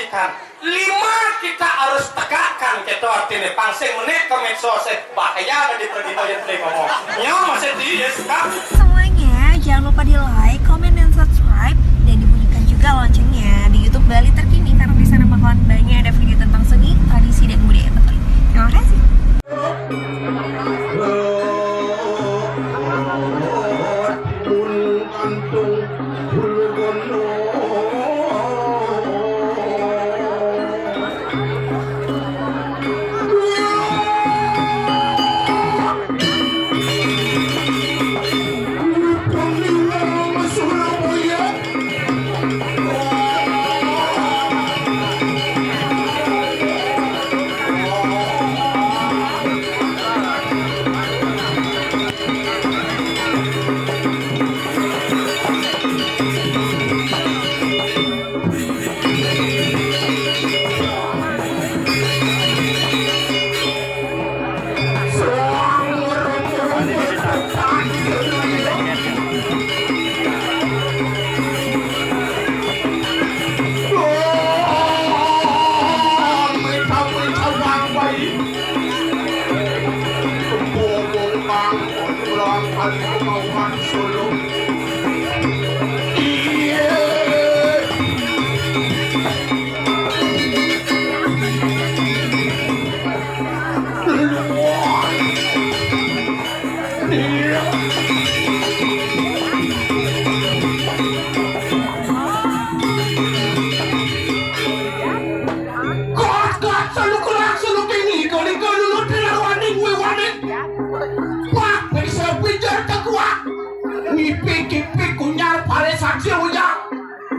promosikan. 5 kita harus tegakkan gitu artinya pangsing menit ke medsos bahaya ada di pergino yang tadi ngomong. Nyo masih di Semuanya jangan lupa di like, comment, dan subscribe dan dibunyikan juga loncengnya di YouTube Bali Terkini karena di sana bakalan banyak ada video tentang seni, tradisi, dan budaya Bali. Terima kasih.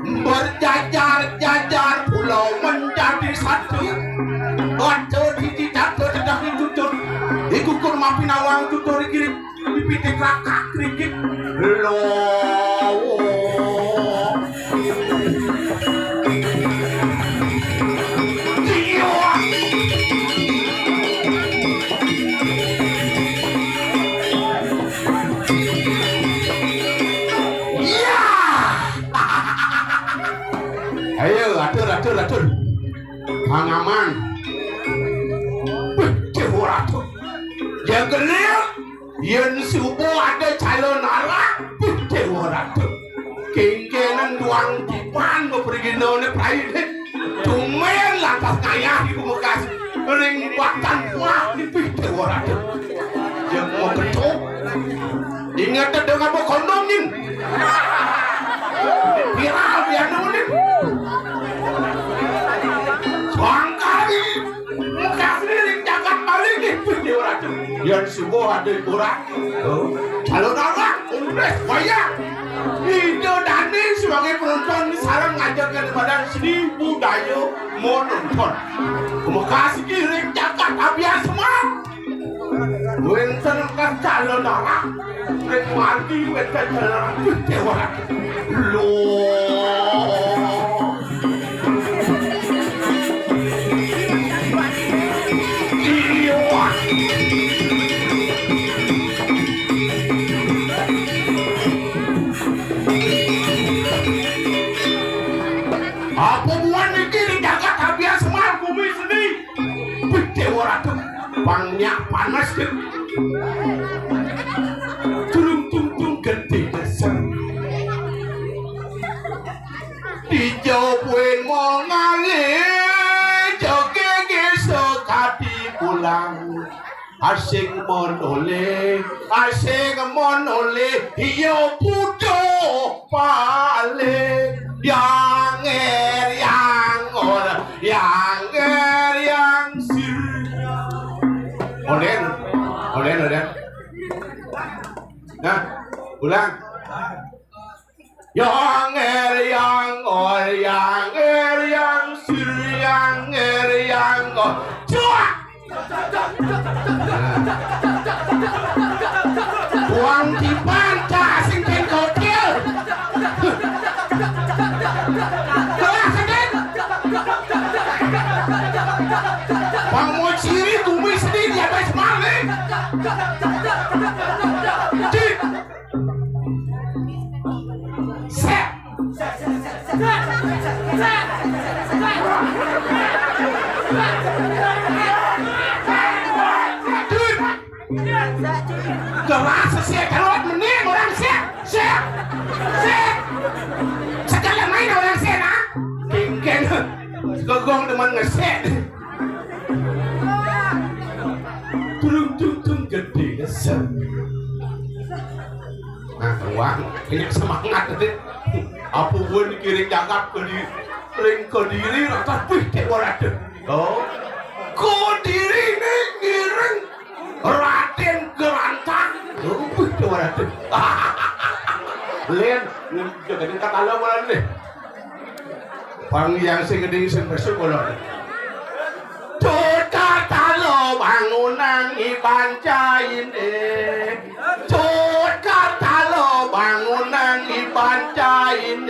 Berjajar-jajar pulau menjadi satu. Baca tidak terdedah tutur. Ikukur mapi nawang tutur kiri. Dipitik rakak krikit. Loh. Atur Pangaman Dewa Ratu yang gelap yang subuh ada calon anak Dewa Ratu kengkenan duang dipan pergi nona private tumen lantas kaya di bekas ring waktan kuah di Dewa Ratu yang mau ketuk ingat dengan kondomin viral biar nulis bangkali muka sendiri jagat balik itu di orang yang semua ada kurang calon anak udah banyak itu Dani sebagai penonton sarang ngajarkan kepada seni budaya mau nonton terima kasih kirim jagat abiar semua wenten kan calon anak dan mati wenten calon anak itu orang loh apa buan ini jagat habian semua bumi seni Dewa Ratu bangnya panas deh turung gede besar dijauhin mau ngalih joge sekati pulang asing monole iyo pudo pale yang sir olen nah ulang yang sir yang cuak buang di pantai sing ten kotil Bang mau ciri tumi sendiri apa semalam set keras sih kalau menit orang sih sekali main orang sih nah kengken gogong teman ngeset tung gede ngeset nah uang ini semangat tadi apa gue dikirim jagat ke diri rata wih kayak orang tuh oh ke diri nih ngiring Raden Gerantang wih kayak orang tuh Len jadi kata lo malah deh pangyang sing gede sing besok boleh kata lo bangunan ibancain kata lo bangunan ibancain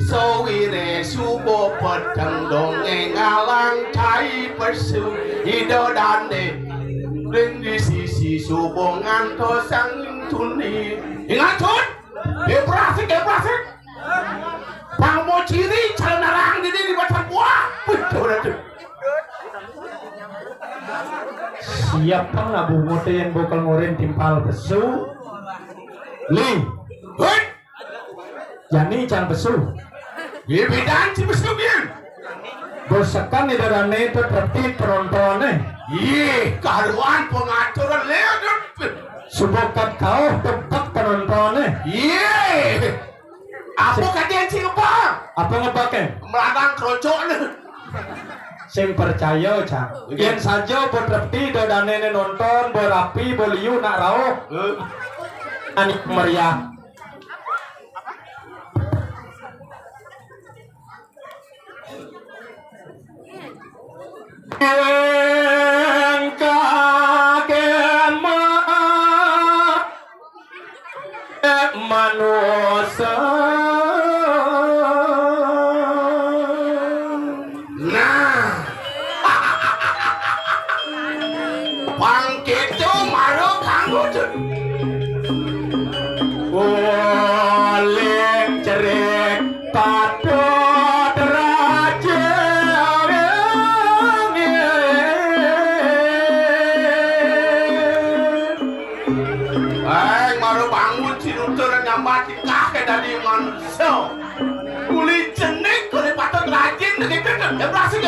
sowire subo pedang dongeng alang cai persu idodane ring di sisi subo ngantos sang tuni ingat tun gebrasik Bang mau ciri calon narang di batang buah betul siapa nggak bungote yang bokal ngoren timpal besu ling jani can besu bidan si besu bian bosakan di darane itu tertib penontonnya karuan pengaturan leon subokat kau tempat penontonnya apa kalian sih apa ngepakai meladang kerocok sing percaya cang yen saja berterti dodane nonton berapi beliu nak rao anik meriah manusia Pangkito maro kanggo boleh cerik patut raja maro bangun cinutur nyambati kakek dari manusia kuli jenik kuli patut rajin begitu gebrasin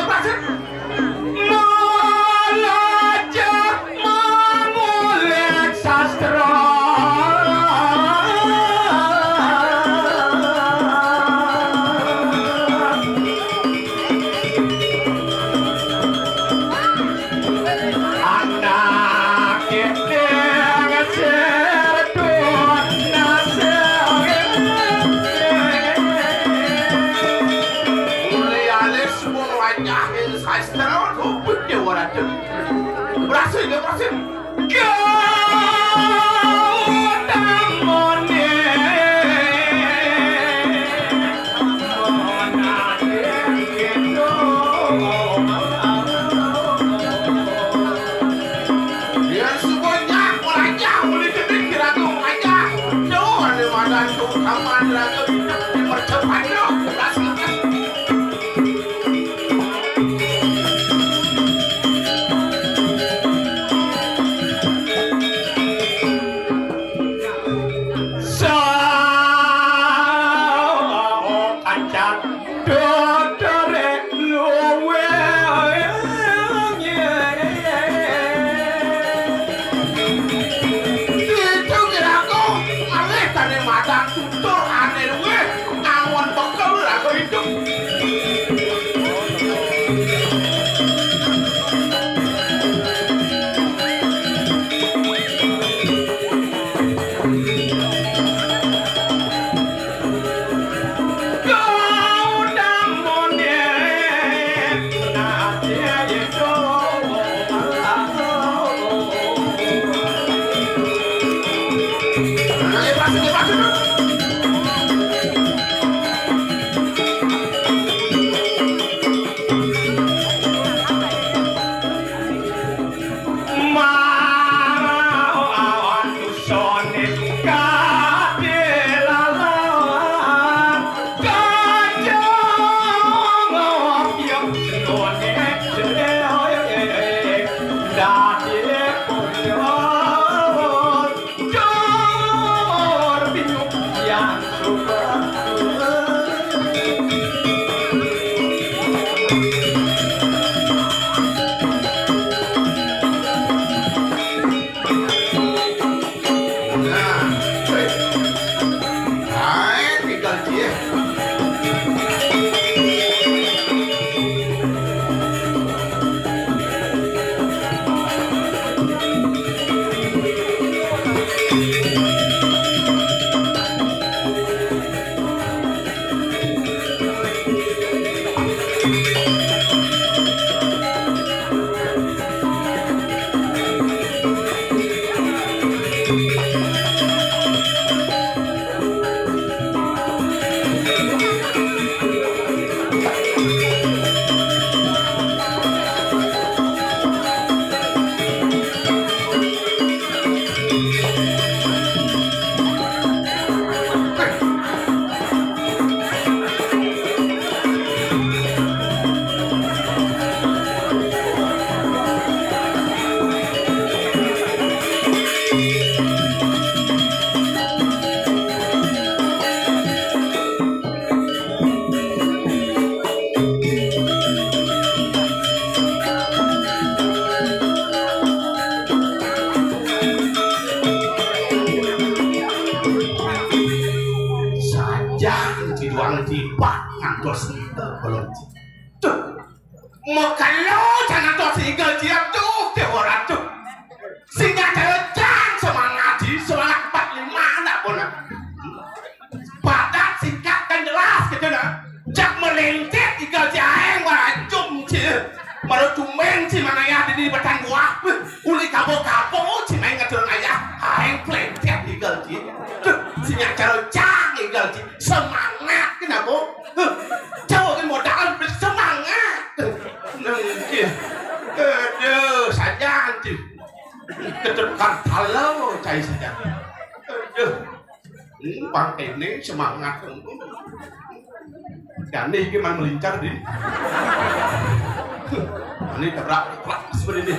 Berhasil kapok cimeng ngadon ayah aing plentet igal ji sinya cara cang igal ji semangat kenapa jauh kan modal bersemangat nengki aduh saja anti kedepan halau cai saja aduh bang ini semangat dan ini gimana melincar di ini tabrak seperti ini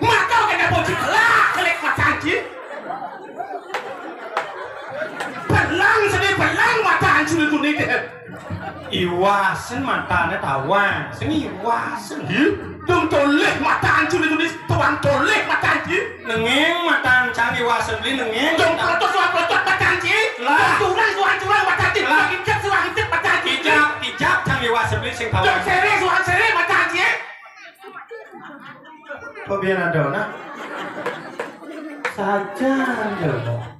maka kena bocil lah kelek macam ji belang sedih belang mata hancur itu nih iwasen matanya tawang sing iwasen dong toleh mata hancur itu nih tuan toleh mata hancur nengeng mata hancur iwasen beli nengeng dong pelotot mata hancur lah curang mata hancur lah intip mata hancur ijab cang iwasen beli sing tawang dong sere mata hancur kok biar ada nah saja jelmo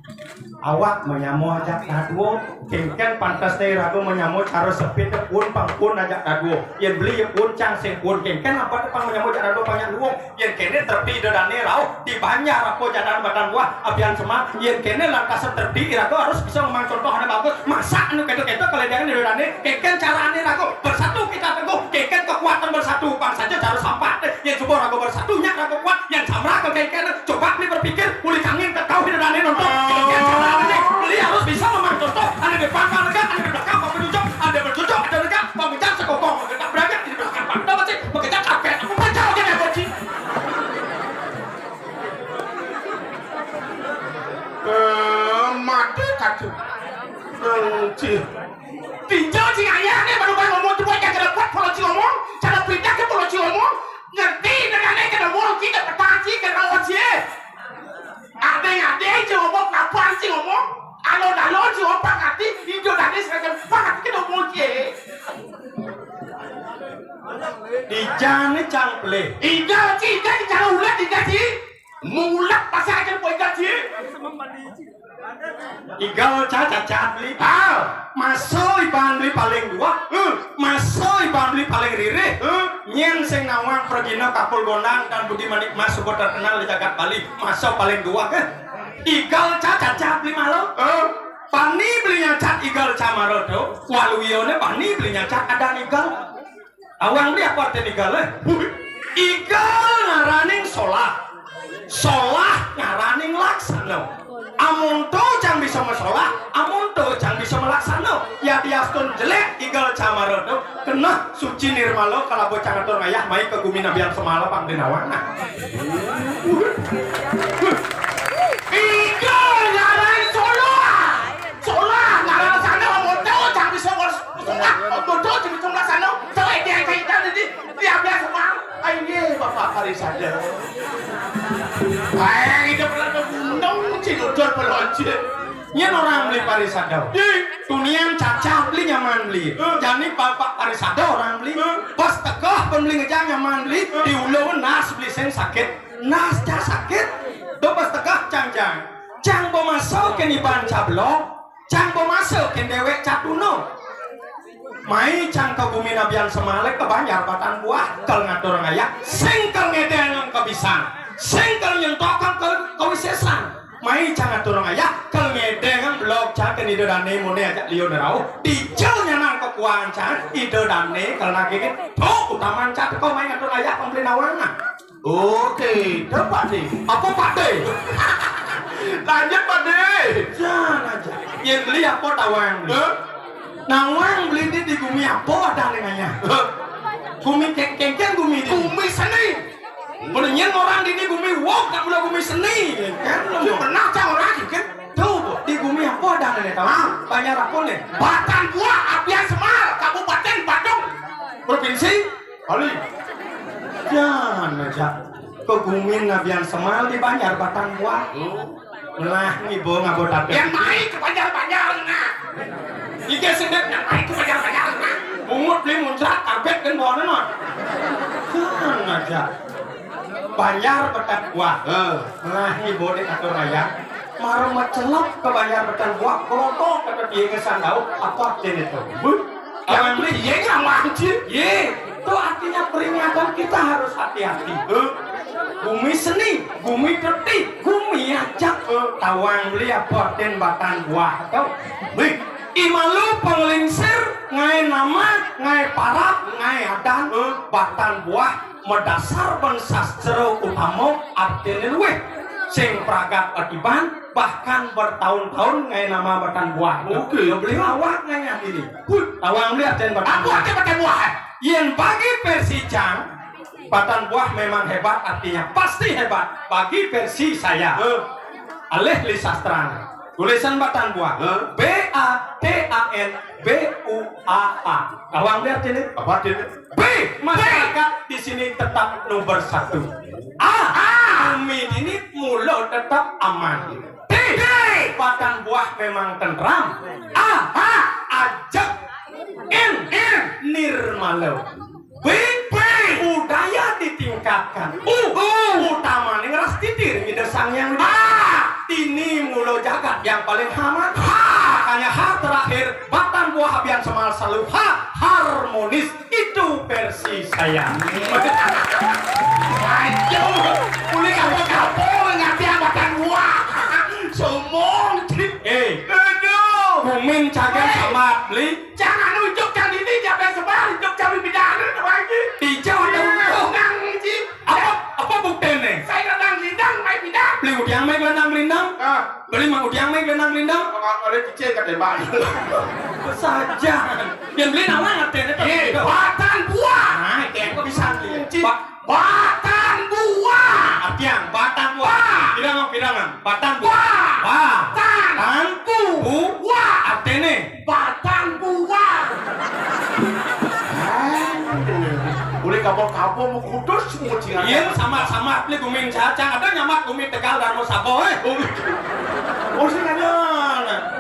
awak menyamu ajak dadwo kengken pantas teh ragu menyamu cara sepit pun pangpun ajak dadwo yang beli yang pun cang sing pun kengken apa tepang menyamu ajak dadwo banyak luang yang kene terpi dodane rau di banyak rapo jadan badan buah apian semak yang kene lantas terpi ragu harus bisa memang contoh ada bagus masak anu keto-keto kelebihan di dodane kengken carane ragu bersatu kita teguh kengken kekuatan bersatu bang saja cara sampah yang coba ragu bersatunya ragu kuat yang samra ke kengken coba nih berpikir uli kangin kau di dodane nonton kengken cara beli harus bisa memang contoh ada di depan mereka ada di belakang mau berjujuk ada berjujuk ada dekat mau mencar sekokong mengetak beragam di belakang pada masih mengejar capek aku mencar oke ya bocil mati kacau tinjau si ayah nih baru ngomong tuh yang kena kuat kalau si ngomong cara pindah ke kalau si ngomong ngerti dengan ini kena ngomong kita petani kena ngomong ada aja ngomong kapan sih ngomong alon sih ngomong pangati itu tadi seragam pangati kena ngomong dijane cangple igal sih cara ulat igal sih mulat pasal aja poin igal sih igal cacat beli masuk iban beli paling dua masuk iban beli paling riri nyen sing nawang pergina kapul gondang dan budi manik mas super terkenal di jagat Bali masuk paling dua kan igal cacat beli malo pani belinya cat igal camaro tuh waluwione pani belinya cat ada igal awang beli apa artinya igal igal ngaraning solah ngaraning laksana amun to jang bisa masalah amun to jang bisa melaksana ya diaskun jelek igal camaro tuh kena suci nirmalo kalau bocah ngatur ngayah mai ke gumi nabian semala pang dinawana igal ngaraning solah ngaraning sana amun to jang bisa melaksana so dia dia biasa bang ayo bapak Parisada itu pernah gunung cinudor pelonci nyen orang beli Parisada tunian caca beli nyaman beli jadi bapak Parisada orang beli pas tegah pembeli ngejang nyaman beli diulau nas beli sen sakit nas dah sakit tuh pas tegah cang bo masuk ke niban cablok cang bo masuk ke dewek catuno mai cang ke bumi nabian semalek ke banjar batan buah kel ngatur ngaya sengkel ngedeng kebisan sengkel nyentokan ke kawisesan mai cang ngatur ngaya kel ngedeng blok cang ke ide dane mone ajak liu nerau dijel nyanang kekuatan cang ide dane kel nagih tuh utaman cang kau mai ngatur ngaya pembeli nawana oke dapat nih apa pak deh lanjut pak deh jangan aja yang beli apa tawang nawang beli di gumi apa ada dengannya gumi kengkeng gumi seni menyen orang di gumi wok tak boleh gumi seni kan lu pernah cang orang kan tuh di gumi apa ada dengannya tahu banyak apa nih Batan Buah Apian Semar Kabupaten Badung provinsi kali jangan aja kegumin Nabian Semal di Banjar Batang Buah lah ibu ngabot yang main ke Banjar-Banjar nah Ike sedek yang main ke Banjar-Banjar nah mungut beli muncrat abet kan bonen non. Kan aja. Bayar betan buah. Nah, ini bodek atau raya. Marah macelap ke bayar betan buah. Kelotok kata dia ngesandau apa jenis itu. Yang beli ye nggak mancing. Ye, itu artinya peringatan kita harus hati-hati. Bumi seni, bumi detik, bumi ajak. Tawang beli apa den batan buah atau beli. Imalu penglingsir, ngai nama, ngai parap, ngai adan, batan buah mendasar sastra utama artinya luweh. Sing pragat adiban bahkan bertahun-tahun ngai nama batan buah. Oke, beli awak ngai ini. Tawang beli artinya batan buah. Apa batan buah? Yang bagi versi Jang, batan buah memang hebat artinya pasti hebat. Bagi versi saya, alih sastra. Tulisan batan buah. BATAN BUAA. Kawang lihat ini. Apa ini? B. Masyarakat di sini tetap nomor 1. A. Bumi ini mulut tetap aman. D. Batan buah memang tentram. A. Ajak. N. Nirmalo. B. Budaya ditingkatkan. Utamanya ngeras titir ngidesang yang ini mulo jagat yang paling aman. Makanya terakhir batan buah habian semal selalu harmonis. Itu versi saya. Ayo, boleh kapal ngerti batan buah. Semong. Aduh, Bumin cagen sama beli. Jangan ujuk yang ini jangan sebar ujuk kami bidang lagi. Hijau dan apa buktinya? Saya rendang lindang, main bidang. Beli udiang main rendang lindang. Beli mang udiang main rendang lindang. Oleh cicek kata bang. Saja. Yang beli nama ngerti itu. Batan buah. Nah, itu bisa beli. Batan buah. Artian batan buah. Bilangan. Batan buah. Batan buah. Artinya batan buah. Boleh kapal-kapal mau kudus semua jangan. Iya sama beli Bumin cacang ada nyamat Bumin Tegal dan mau sabo. Oh sih ada.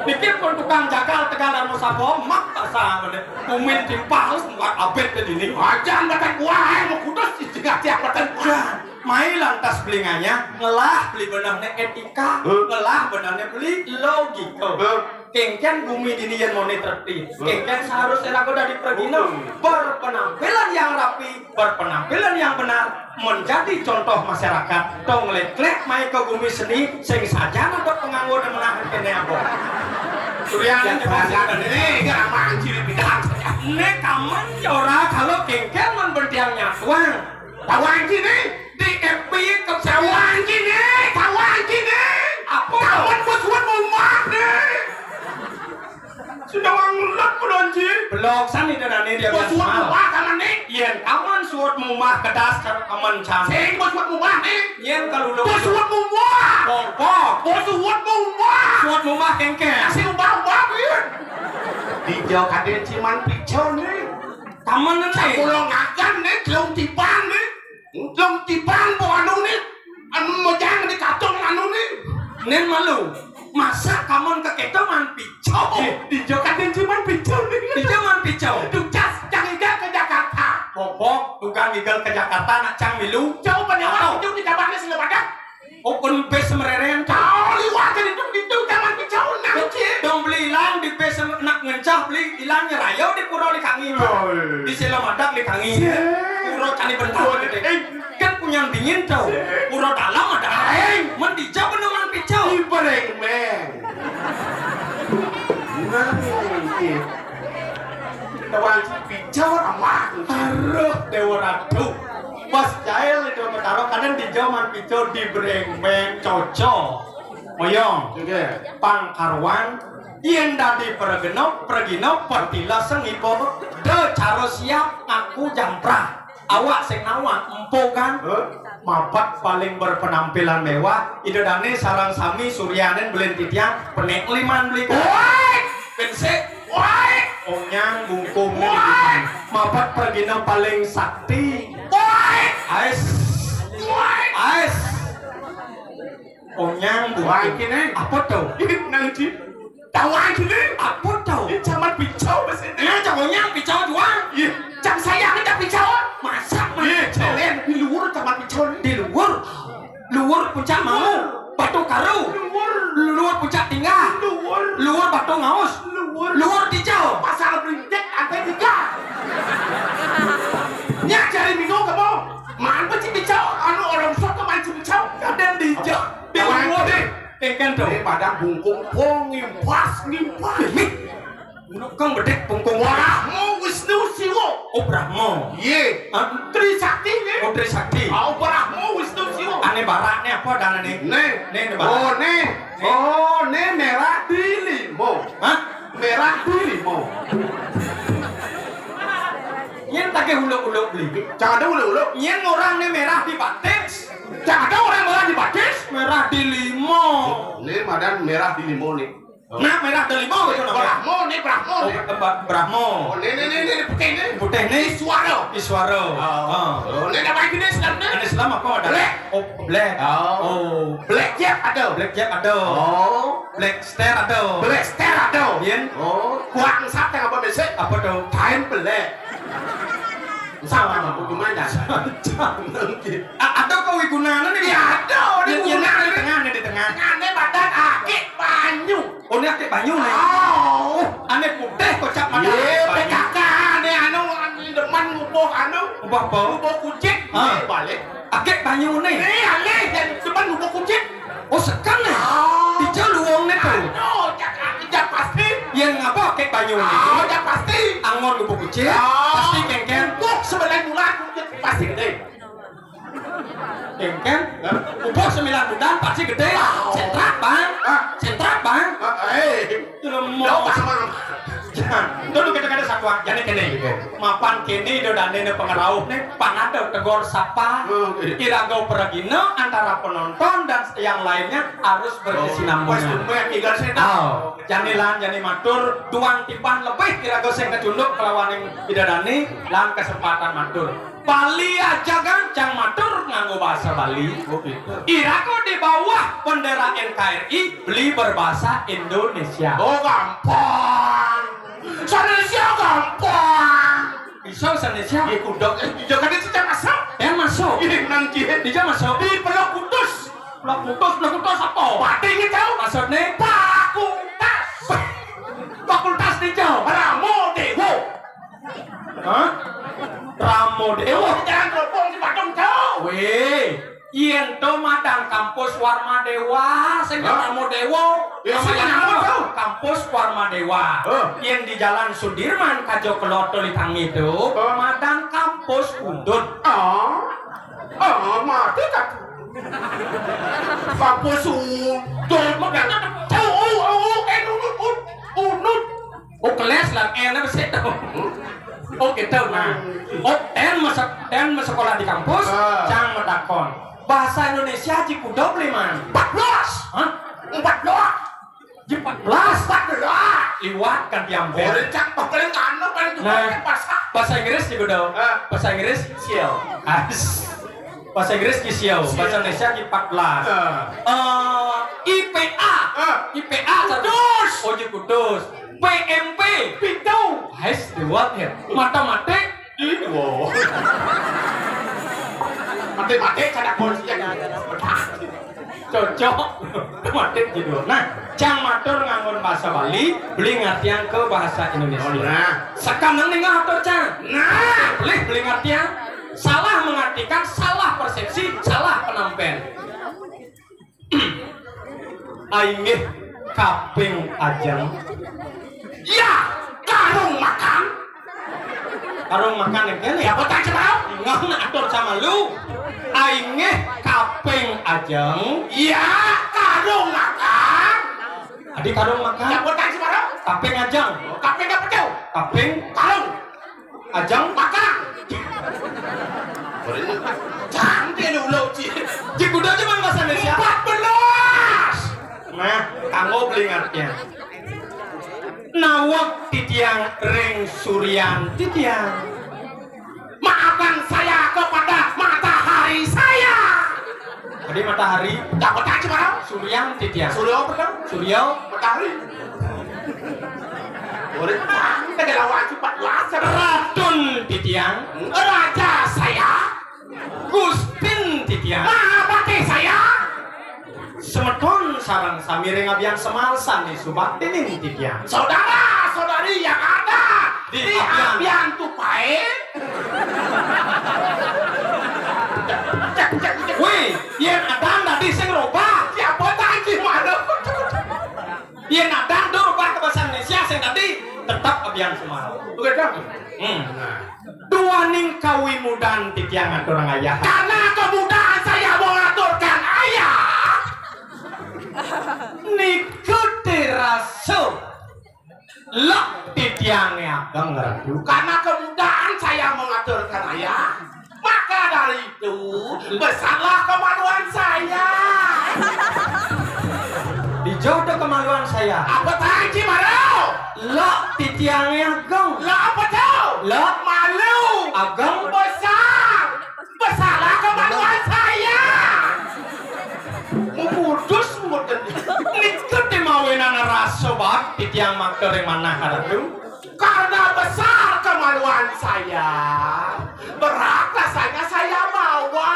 Pikir kon tukang jagal Tegal dan mau sabo mak tak sama deh. Bumin timpal buat abet ke dini. Ajan batan buah mau kudus juga tiap batan buah. Mai lantas belinganya ngelah beli benarnya etika, ngelah benarnya beli logika. Kengken bumi dini yang moneterti. Kengken seharusnya lagu dari pergino berpenampilan yang rapi, berpenampilan yang benar, menjadi contoh masyarakat. Tong lek-lek mai ke bumi seni, sing saja untuk penganggur dan menahan kene apa. Surya yang ini gak mancir bidang. Ini kaman jora kalau kengken menberdiangnya tuang. Tawang gini di FB ke tawang gini. Apa kawan buat rumah nih? Sudah wangulat pelonci. Belok sani dan ini dia biasa. Buat rumah kaman nih. Yen kaman suat rumah kedas kaman cang. Sing buat rumah nih. Yen kalau lo. Buat rumah. Pok. Buat rumah. Suat rumah kengkeng. Sing ubah yen. Di jauh kaden ciman picau nih. Kaman nih. Capulong agan nih. Gelung tipang nih. Gelung tipang po anu nih. Anu mojang di kacung anu nih. Nen malu. Masa kamu keketoman picau? Di Jakarta cuman picau nih. Di cuman picau. Tugas canggih ke Jakarta. Bobok, tukang gigal ke Jakarta nak cang milu. Jauh penyawa itu di kabarnya sila badak. Open base mereren. Kau liwat jadi itu taman picau nanti. Dong beli ilang di base nak ngencah beli ilangnya rayo di pura likangi. Di sila badak likangi. Pura cani bentar. Kan punya dingin tau. Pura dalam ada air. Mendijau peneman picau. Ibareng men. Nanti. Tawang picau ramah. Aduh dewa ratu. Pas jail itu taruh kanan di jaman picau di bereng cocok. Moyong. Pangkarwan. Yen dadi pergenop pertila sengipo. De caro siap aku jamprah. Awak sing nawak empokan mapat paling berpenampilan mewah idodane sarang sami suryanen belen titiang penek liman beli pensek onyang bungkum mapat pergina paling sakti ais onyang bungkum apa tuh nanti tawang ini apa tuh camat picau mesin jangan onyang picau doang jam sayang Kengken tuh. Ini padang bungkung pong ngimpas. Kang bedek pungkung Brahmo Wisnu Siwo. Oh Brahmo. Iya. Trisakti nih. Oh Trisakti. Oh Brahmo Wisnu Siwo. Ane barak nih apa dana nih? Nih. barak. Oh nih. Oh nih merah di limo. Hah? Merah di limo. Yen take uluk-uluk beli. Jangan ada ulu-ulu. Yen orang nih merah di batis. Jangan ada orang merah di batis. Merah di limo. Nih madan merah di limo nih. Nah merah di limo gitu namanya. Brahmo nih Brahmo Oh nih. Brahmo. Oh nih putih nih. Putih nih Iswaro. Iswaro. Oh nih apa ini Islam nih? Ini Islam apa ada? Black. Oh black. Oh. Black Jack ada. Black Jack ada. Oh. Black Star ada. Black Star ada. Yen. Oh. Kuang sap yang apa mesej? Apa tuh? Kain black. Sama apa gimana? Ada kau gunanya nih? Ya ada. Di Di tengah nih di tengah. Ngane badan akik banyu. Oh ini aktif banyu nih. Oh. Ane putih kocak mana? Ye, PKK ane anu deman ngubuh anu. Ubah apa? Ngubuh kucing. Ah. Balik. Aktif banyu nih. Nih ale yang deman ngubuh kucing. Oh sekan nih. Oh. Di luang nih tuh. Aduh, jak pasti. Yang apa aktif banyu nih? Oh, jak pasti. Angon lupa kucing. Oh. Pasti kengken. Buk sebelah bulan kucing pasti gede. Kengken. Ubah 9 bulan pasti gede. Sentrak bang. Sentrak bang. Lo sama. Jangan. Dulu kita kada sakwa. Jadi kene. Mapan kene do dane ne pengerauh nih. Panada tegor sapa. Iragau peragino antara penonton dan yang lainnya harus berkesinambungan. Oh, janilan jani matur tuang tipan lebih iragau sing kecunduk kelawan yang bidadani lan kesempatan matur. Bali aja kan cang matur nganggo bahasa Bali. Iragau di bawah bendera NKRI beli berbahasa Indonesia. Oh gampang. Indonesia gampang. Bisa Indonesia. Iya kudok. Jangan itu jangan masuk. Yang masuk. Ini nanti Dia masuk. di Pelok Kudus. Blok putus apa? Pati ini tahu. Maksudnya Fakultas. fakultas di jauh. Ramo Dewo. Hah? Ramo Dewa. Jangan telepon di Bandung jauh. Weh, yen to madang kampus Warma Dewa, sing Ramo Dewa. Ya, sing Namanya Ramo apa? Dewa. Kampus Warma Dewa. Yen di Jalan Sudirman Kajo Keloto Litang itu, madang kampus Udut. Mati kan. Kampus Udut. Makanya unut. Oh kelas lah, enak sih tuh. Oh gitu nah. Oh ten sekolah di kampus, cang medakon. Bahasa Indonesia Cikudop liman. 14. Hah? 14. 14 liwat kan diambil. Boleh cak paling kanan paling juga Nah. pasar. Bahasa Inggris Cikudop. Bahasa Inggris sial. Bahasa Inggris ki sial. Bahasa Indonesia ki 14. IPA. IPA Kudus. Oh Cikudus. PMP. Pintu. Hais dewat ya. Matematik. Wow. Mati kada polisi yang Cocok. Matematik gitu. Nah, cang matur nganggon bahasa Bali, beli ngartian ke bahasa Indonesia. Nah. Sekarang nih ngatur cang. Nah. Beli ngartian. Salah mengartikan, salah persepsi, salah penampilan. Aingih kaping ajang. Ya, karung makan. Karung makan yang kene. Ya betul cepat. Ingat atur sama lu. Aingih kaping ajang. Ya, karung makan. Adi karung makan. Ya betul cepat. Kaping ajang. Kape enggak betul. Kaping Karung ajang. makan. Cantik dulu, Ci. Cikuda cuma bahasa Indonesia. 14. Nah, kanggo beli ngartian. Nawak titiang ring suryan titiang. Maafkan saya kepada matahari saya. Jadi matahari, Tak betul cepat. suryan titiang. Suryo betul. Suryo, Matahari. Boleh cantik ada lawan 14. ratun titiang. Raja saya. Gustin titiang. Mahapati saya. Semeton sarang samiring abian semalsan di subatinin titiang. Saudara-saudari yang ada Di di Abian Tupai. Wih, yang ada tadi sing robah. Siapa tadi mana? maning kawi mudan ti tiang aturang ayah. Karena kemudahan saya mengaturkan ayah. Niku teraso. Lok ti tiang ageng ratu. Karena kemudahan saya mengaturkan ayah, maka dari itu besarlah kemaluan saya. Dijodoh kemaluan saya. Apa tadi malu? Lok ti tiang ageng. Lah apa tuh? Lok Malu. ageng. Besar. Besarlah kemaluan saya. Mudus mudus. Niku ti mawenan raso bat ti tiang maker yang mana ratu. Karena besar kemaluan saya, berat rasanya saya bawa.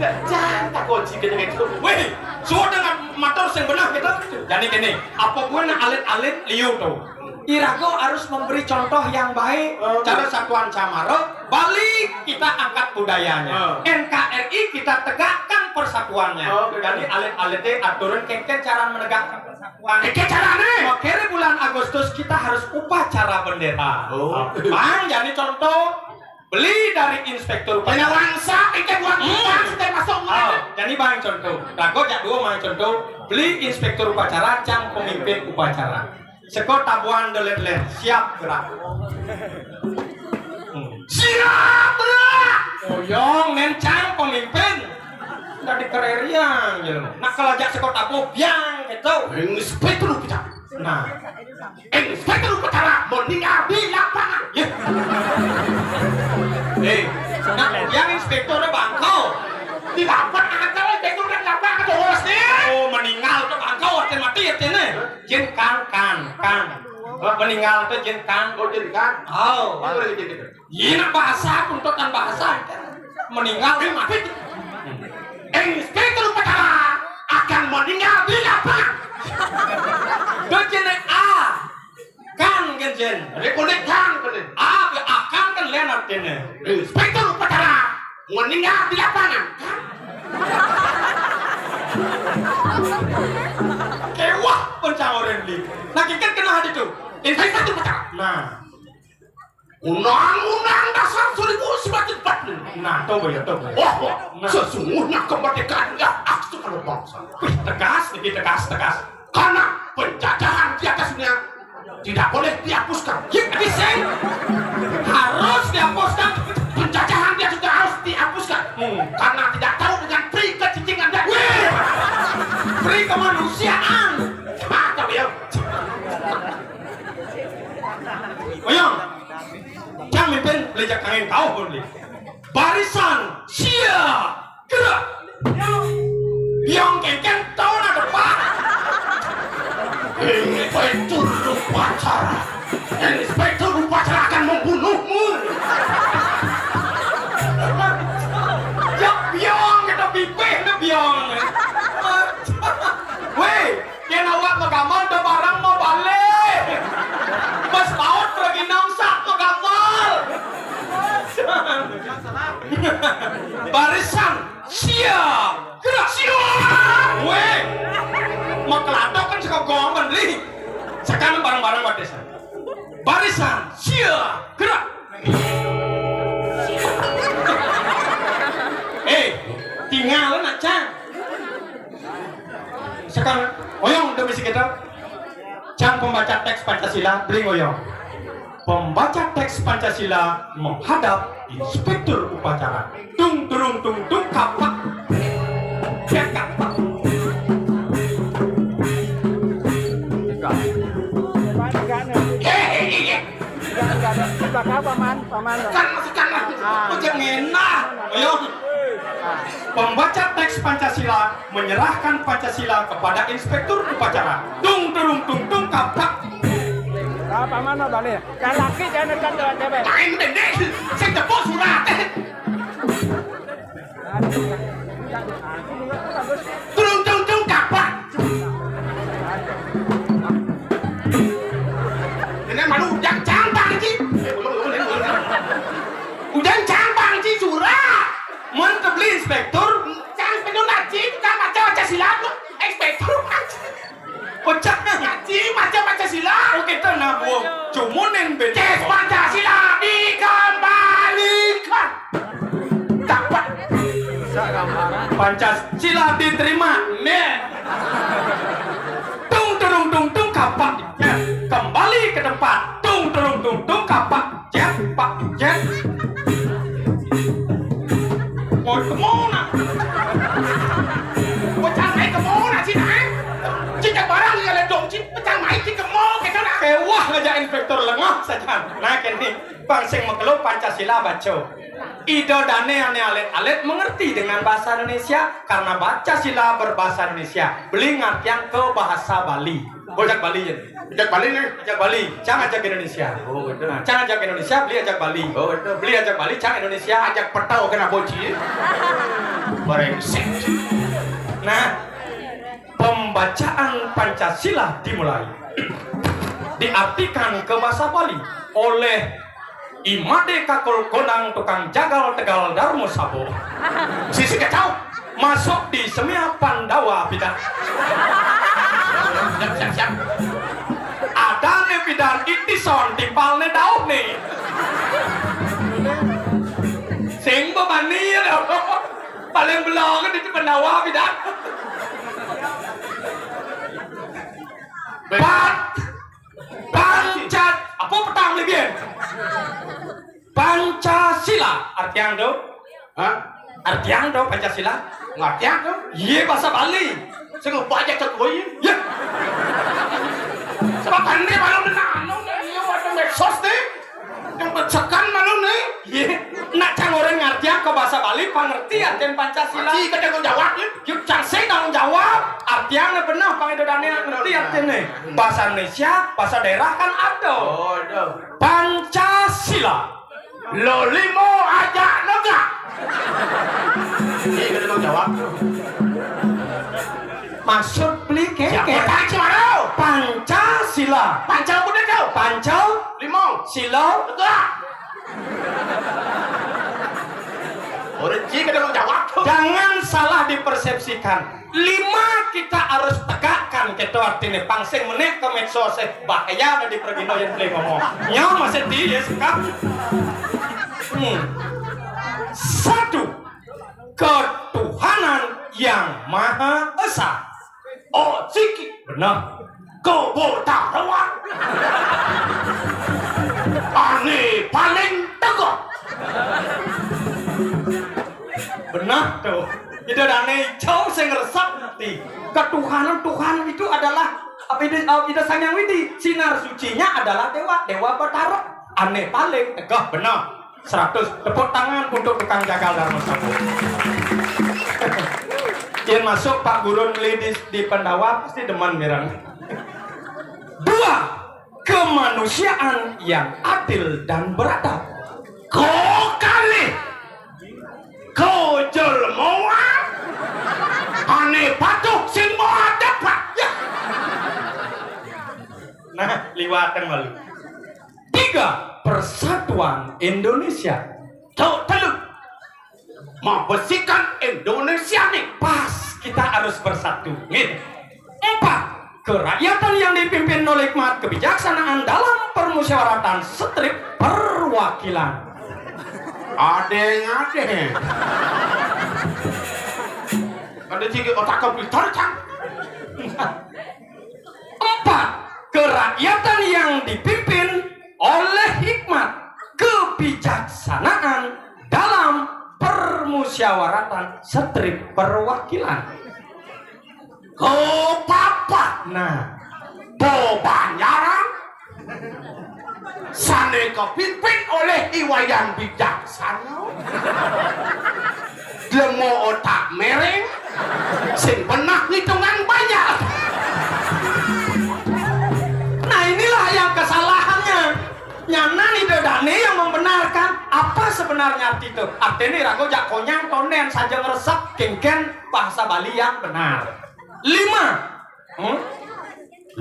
Jangan kunci dengan itu. Wih, sudah dengan motor yang benar gitu. Jadi gini, apapun alit-alit liu tuh. Irago harus memberi contoh yang baik. Cara Satuan Camaro, balik kita angkat budayanya. NKRI kita tegakkan persatuannya. Jadi alit-alitnya aturan kengken cara menegakkan persatuan. Caranya? Makanya bulan Agustus kita harus upacara bendera. Bang, jadi contoh beli dari inspektur Banyak wangsa, ikan wangsa, sudah masuk. jadi bang contoh, rago jak dua bang contoh, beli inspektur upacara, cang pemimpin upacara. Sekor tabuan delet-let, siap gerak. Siap gerak. Oyong nencang pemimpin. Tadi kererian, gitu. Nah kalau jak sekor tabu, biang gitu. Inspektur upacara. Nah, Inspektur upacara meninggal di lapangan. nah yang inspektornya bangkau. Di lapangan kalau inspekturnya di lapangan terus nih. Oh meninggal tuh bangkau, artinya mati artinya. Jin kan. Meninggal tuh jin kan. Oh jadi kan? Oh, ini bahasa tuntutan bahasa. Meninggal mati. Inspektur upacara akan meninggal di lapangan. Dojen A kan genjen. Rekonek kan bener. A akan kan lain artinya. Inspektur upacara meninggal di lapangan. Kewah pencamoran li. Nah kita kena hati tuh. Inspektur upacara. Nah, Undang-Undang Dasar 1945. nah tuh ya tuh. Bahwa sesungguhnya kemerdekaan hak seluruh bangsa. Tegas, lebih tegas. Karena penjajahan di atasnya tidak boleh dihapuskan. Bisa harus dihapuskan. Penjajahan dia sudah harus dihapuskan. Karena tidak tahu dengan pri kecicingan dan Beri kemanusiaan. Mantap ya. Oyong, jangan mimpin belajar kangen kau pun li. Barisan siap gerak. Biong kengken tahun depan. Inspektur upacara. Inspektur upacara akan membunuhmu. Ya biong kita pipih na biong. Weh, yang awak magamal dah barang mau balik. Mas tahu lagi nangsak magamal. Barisan siap gerak siap. Weh, mau kelatok kan suka gong beli. Sekarang barang-barang barisan. Barisan siap gerak. Tinggal nak cang. Sekarang oyong demi kita. Cang pembaca teks Pancasila beli oyong. Pembaca teks Pancasila menghadap inspektur upacara. Tung turung tung tung kapak. Ya kapak. Kan masih kan. Jangan enak. Oyong. Pembaca teks Pancasila menyerahkan Pancasila kepada inspektur upacara. Tung turung tung tung kapak. Paman mau balik. Jangan laki jangan dekat dengan cewek. Main dendek. Saya tepuk surat. Turun tung tung kapak. Ini malu ujang cambang sih. Ujang cambang sih surat. Mantap beli inspektur. Jangan penuh ngaji, bukan macam silat lu. Inspektur ngaji. Pecah Ngaji macam Pancasila. Oh kita nak buang. Cuma neng beda. Tes Pancasila diterima. Nih. Tung tung kapak jet. Kembali ke depan. Tung kapak jet pak jet. Mau kemana? Pecang mai kemana sih nah? Jika barang yang ledong sih pecang mai sih kemana kayak mana? Kewah ngajak inspektor lengah saja. Nah kini bangseng mekelo Pancasila baca. Ido dane ane alet mengerti dengan bahasa Indonesia karena baca sila berbahasa Indonesia. Beli ngartian ke bahasa Bali. Bojak Bali ya. Ajak balik nih. Ajak Bali, jangan ajak Indonesia. Oh betul. Nah, jangan ajak Indonesia, beli ajak Bali. Oh betul. Beli ajak Bali, jangan Indonesia. Ajak petau kena boci. Brengsek. Nah, pembacaan Pancasila dimulai. Diartikan ke bahasa Bali oleh Imade Kakul Konang tukang jagal Tegal Darmo Sabo. Sisi kacau. Masuk di Semia Pandawa Bidan. Siap. Ada nih Bidan itison di palne daun nih. Sing bebani ya dong. Paling belong kan di Pandawa Bidan. Apa pertama lagi? Pancasila artian do? Hah? Artian do Pancasila? Ngerti aku? Iya bahasa Bali. Saya nggak baca cek gue. Ya. Sebab ini malu nano nih, waduh medsos nih. Yang bercekan malu nih. Iya. Nak cang orang ngerti ke bahasa Bali, pengertian dan Pancasila. Masih kita tanggung jawab ya. Yuk cang saya tanggung jawab. Artiannya benar, pangedodane ngerti artinya. Bahasa Indonesia, bahasa daerah kan ada. Oh itu. Pancasila. Lolimo aja noga. Ini kita tanggung jawab. Maksud beli Siapa keke. tahu cimaro? Pancasila. Pancal kuda kau. Pancau, Limau. silo, Enggak. Orang kita tanggung jawab tuh. jangan salah dipersepsikan. 5 kita harus tegakkan kita artinya pangsing menit ke medsos bahaya ada di pergino yang beli ngomong. Nyaw masih di ya sekap. 1. Ketuhanan yang Maha Esa. Oh, Ciki. Benar. Kau botak rawang. Aneh paling teguh. Benar tuh. Itu dane jauh sing resep nanti. Ketuhanan Tuhan itu adalah apa itu Sang Hyang Widi. Sinar sucinya adalah Dewa Batara. Aneh paling teguh benar. 100 tepuk tangan untuk tukang jagal Darmo Sabo. Yang masuk Pak Gurun beli di Pandawa pasti demen mirang. 2. Kemanusiaan yang adil dan beradab. Kau kali. Kau jelmoa. Aneh patuh sing moa dapat. Ya. Nah, liwatan malu. 3. Persatuan Indonesia. Tuh, teluk. Membersihkan Indonesia nih. Pas kita harus bersatu. 4. Kerakyatan yang dipimpin oleh hikmat kebijaksanaan dalam permusyawaratan strip perwakilan. Adeng. Ada Ciki otak komputer cang. 4. Kerakyatan yang dipimpin oleh hikmat kebijaksanaan dalam permusyawaratan strip perwakilan. Kau papa. Nah, Banyaran. Sane kepimpin oleh Iwayan bijaksana. Lemo otak mereng. Sing pernah hitungan banyak. nah inilah yang kesalahannya. Nyanan itu dane yang membenarkan apa sebenarnya arti itu. Artinya rago jak konyang tonen saja ngeresep kengken bahasa Bali yang benar. 5.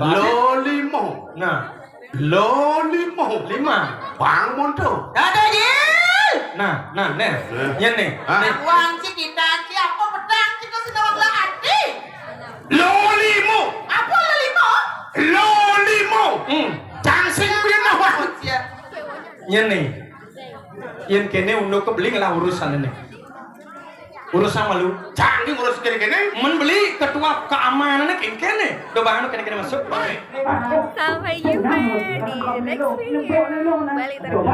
Lolimo. Nah, Lolimo. 5. Bang Monto. Ada Jil. Nah, nih. Yan nih. Hah? Nih. Uang si kita siapa pedang kita sedang adi. Lolimo. Apa lima? Lolimo. Cangsing binawa. Yan nih. Yan kene undo kebeli lah urusan ini. urus sama lu. Canggih ngurus kene-kene. Membeli ketua keamanannya kene do bahan kene masuk. Sampai jumpa di next video Bali terkini.